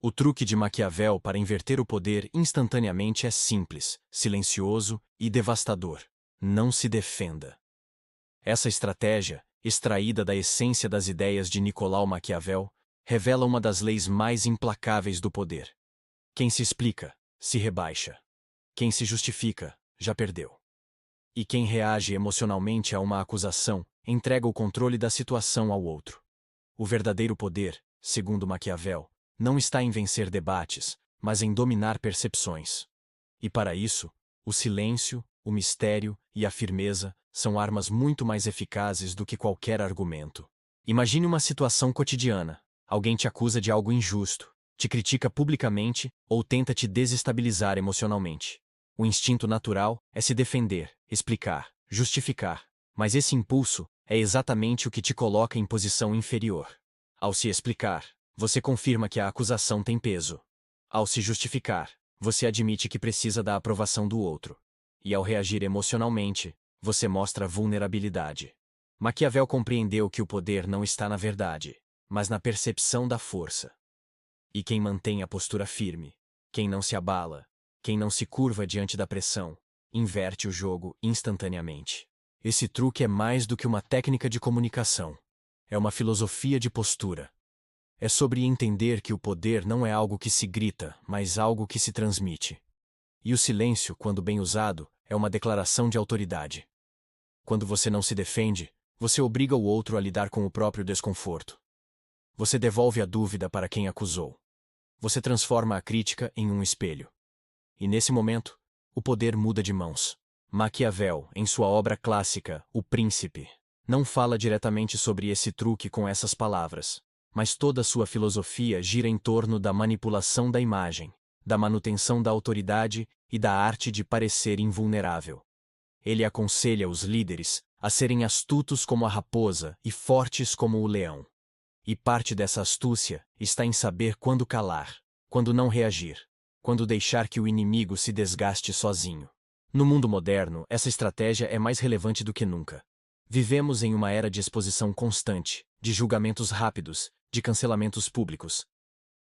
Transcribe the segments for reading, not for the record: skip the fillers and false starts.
O truque de Maquiavel para inverter o poder instantaneamente é simples, silencioso e devastador. Não se defenda. Essa estratégia, extraída da essência das ideias de Nicolau Maquiavel, revela uma das leis mais implacáveis do poder. Quem se explica, se rebaixa. Quem se justifica, já perdeu. E quem reage emocionalmente a uma acusação, entrega o controle da situação ao outro. O verdadeiro poder, segundo Maquiavel, não está em vencer debates, mas em dominar percepções. E para isso, o silêncio, o mistério e a firmeza são armas muito mais eficazes do que qualquer argumento. Imagine uma situação cotidiana. Alguém te acusa de algo injusto, te critica publicamente ou tenta te desestabilizar emocionalmente. O instinto natural é se defender, explicar, justificar, mas esse impulso é exatamente o que te coloca em posição inferior. Ao se explicar, você confirma que a acusação tem peso. Ao se justificar, você admite que precisa da aprovação do outro. E ao reagir emocionalmente, você mostra vulnerabilidade. Maquiavel compreendeu que o poder não está na verdade, mas na percepção da força. E quem mantém a postura firme, quem não se abala, quem não se curva diante da pressão, inverte o jogo instantaneamente. Esse truque é mais do que uma técnica de comunicação. É uma filosofia de postura. É sobre entender que o poder não é algo que se grita, mas algo que se transmite. E o silêncio, quando bem usado, é uma declaração de autoridade. Quando você não se defende, você obriga o outro a lidar com o próprio desconforto. Você devolve a dúvida para quem acusou. Você transforma a crítica em um espelho. E nesse momento, o poder muda de mãos. Maquiavel, em sua obra clássica, O Príncipe, não fala diretamente sobre esse truque com essas palavras, mas toda sua filosofia gira em torno da manipulação da imagem, da manutenção da autoridade e da arte de parecer invulnerável. Ele aconselha os líderes a serem astutos como a raposa e fortes como o leão. E parte dessa astúcia está em saber quando calar, quando não reagir, quando deixar que o inimigo se desgaste sozinho. No mundo moderno, essa estratégia é mais relevante do que nunca. Vivemos em uma era de exposição constante, de julgamentos rápidos, de cancelamentos públicos.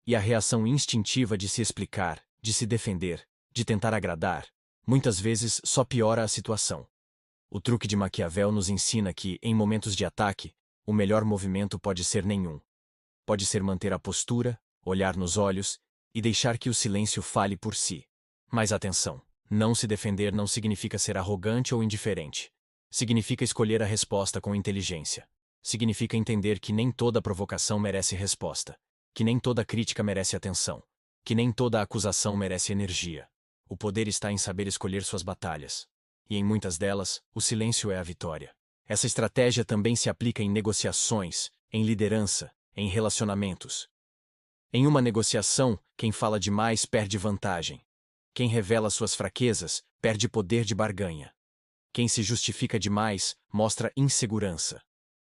E a reação instintiva de se explicar, de se defender, de tentar agradar, muitas vezes só piora a situação. O truque de Maquiavel nos ensina que, em momentos de ataque, o melhor movimento pode ser nenhum. Pode ser manter a postura, olhar nos olhos e deixar que o silêncio fale por si. Mas atenção, não se defender não significa ser arrogante ou indiferente. Significa escolher a resposta com inteligência. Significa entender que nem toda provocação merece resposta, que nem toda crítica merece atenção, que nem toda acusação merece energia. O poder está em saber escolher suas batalhas. E em muitas delas, o silêncio é a vitória. Essa estratégia também se aplica em negociações, em liderança, em relacionamentos. Em uma negociação, quem fala demais perde vantagem. Quem revela suas fraquezas perde poder de barganha. Quem se justifica demais mostra insegurança.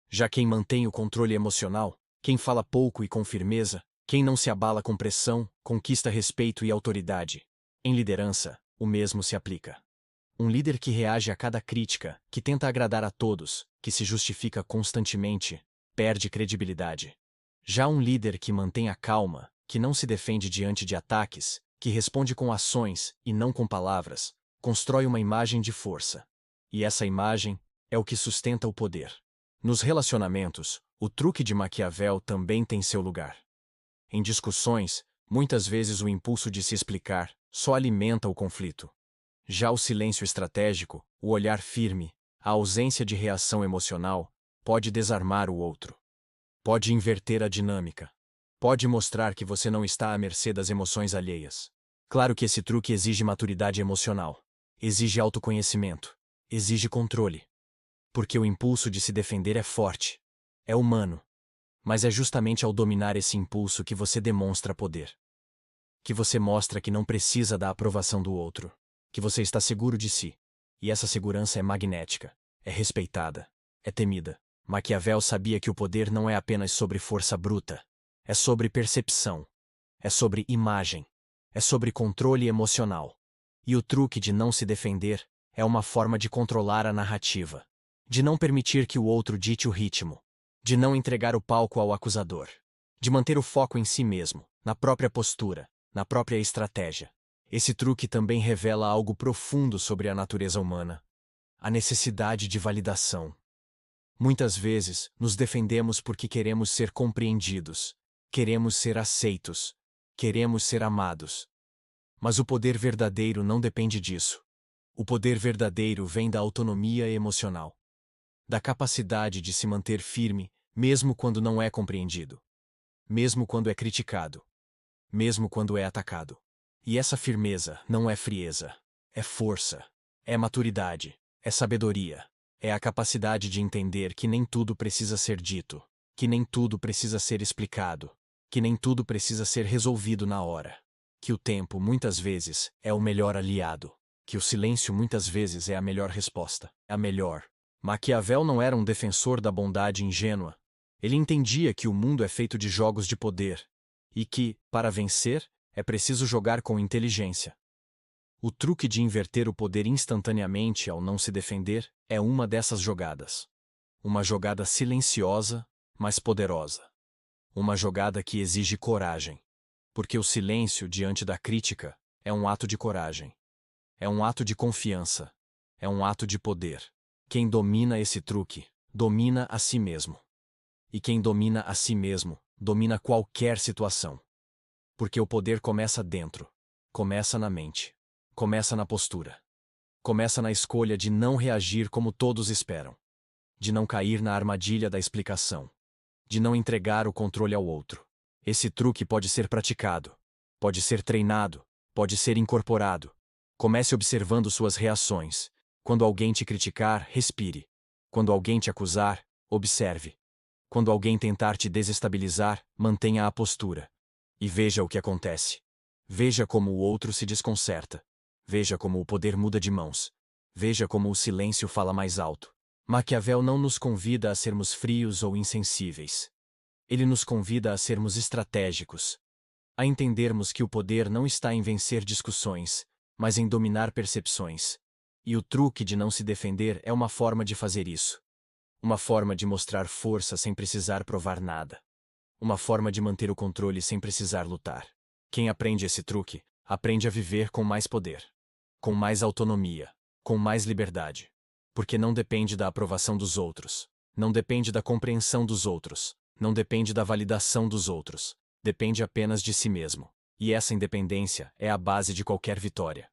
Já quem mantém o controle emocional, quem fala pouco e com firmeza, quem não se abala com pressão, conquista respeito e autoridade. Em liderança, o mesmo se aplica. Um líder que reage a cada crítica, que tenta agradar a todos, que se justifica constantemente, perde credibilidade. Já um líder que mantém a calma, que não se defende diante de ataques, que responde com ações e não com palavras, constrói uma imagem de força. E essa imagem é o que sustenta o poder. Nos relacionamentos, o truque de Maquiavel também tem seu lugar. Em discussões, muitas vezes o impulso de se explicar só alimenta o conflito. Já o silêncio estratégico, o olhar firme, a ausência de reação emocional, pode desarmar o outro. Pode inverter a dinâmica. Pode mostrar que você não está à mercê das emoções alheias. Claro que esse truque exige maturidade emocional, exige autoconhecimento, exige controle. Porque o impulso de se defender é forte, é humano. Mas é justamente ao dominar esse impulso que você demonstra poder. Que você mostra que não precisa da aprovação do outro. Que você está seguro de si. E essa segurança é magnética, é respeitada, é temida. Maquiavel sabia que o poder não é apenas sobre força bruta. É sobre percepção. É sobre imagem. É sobre controle emocional. E o truque de não se defender é uma forma de controlar a narrativa. De não permitir que o outro dite o ritmo. De não entregar o palco ao acusador. De manter o foco em si mesmo. na própria postura, na própria estratégia. Esse truque também revela algo profundo sobre a natureza humana: a necessidade de validação. Muitas vezes, nos defendemos porque queremos ser compreendidos, queremos ser aceitos, queremos ser amados. Mas o poder verdadeiro não depende disso. O poder verdadeiro vem da autonomia emocional, da capacidade de se manter firme, mesmo quando não é compreendido, mesmo quando é criticado, mesmo quando é atacado. E essa firmeza não é frieza, é força, é maturidade, é sabedoria, é a capacidade de entender que nem tudo precisa ser dito, que nem tudo precisa ser explicado, que nem tudo precisa ser resolvido na hora, que o tempo, muitas vezes, é o melhor aliado, que o silêncio muitas vezes é a melhor resposta, a melhor. Maquiavel não era um defensor da bondade ingênua. Ele entendia que o mundo é feito de jogos de poder, e que, para vencer, é preciso jogar com inteligência. O truque de inverter o poder instantaneamente ao não se defender é uma dessas jogadas. Uma jogada silenciosa, mas poderosa. Uma jogada que exige coragem. Porque o silêncio diante da crítica é um ato de coragem. É um ato de confiança. É um ato de poder. Quem domina esse truque, domina a si mesmo. E quem domina a si mesmo, domina qualquer situação. Porque o poder começa dentro. Começa na mente. Começa na postura. Começa na escolha de não reagir como todos esperam. De não cair na armadilha da explicação. De não entregar o controle ao outro. Esse truque pode ser praticado. Pode ser treinado. Pode ser incorporado. Comece observando suas reações. Quando alguém te criticar, respire. Quando alguém te acusar, observe. Quando alguém tentar te desestabilizar, mantenha a postura. E veja o que acontece. Veja como o outro se desconcerta. Veja como o poder muda de mãos. Veja como o silêncio fala mais alto. Maquiavel não nos convida a sermos frios ou insensíveis. Ele nos convida a sermos estratégicos. A entendermos que o poder não está em vencer discussões, mas em dominar percepções. E o truque de não se defender é uma forma de fazer isso. Uma forma de mostrar força sem precisar provar nada. Uma forma de manter o controle sem precisar lutar. Quem aprende esse truque, aprende a viver com mais poder. Com mais autonomia. Com mais liberdade. Porque não depende da aprovação dos outros. Não depende da compreensão dos outros. Não depende da validação dos outros. Depende apenas de si mesmo. E essa independência é a base de qualquer vitória.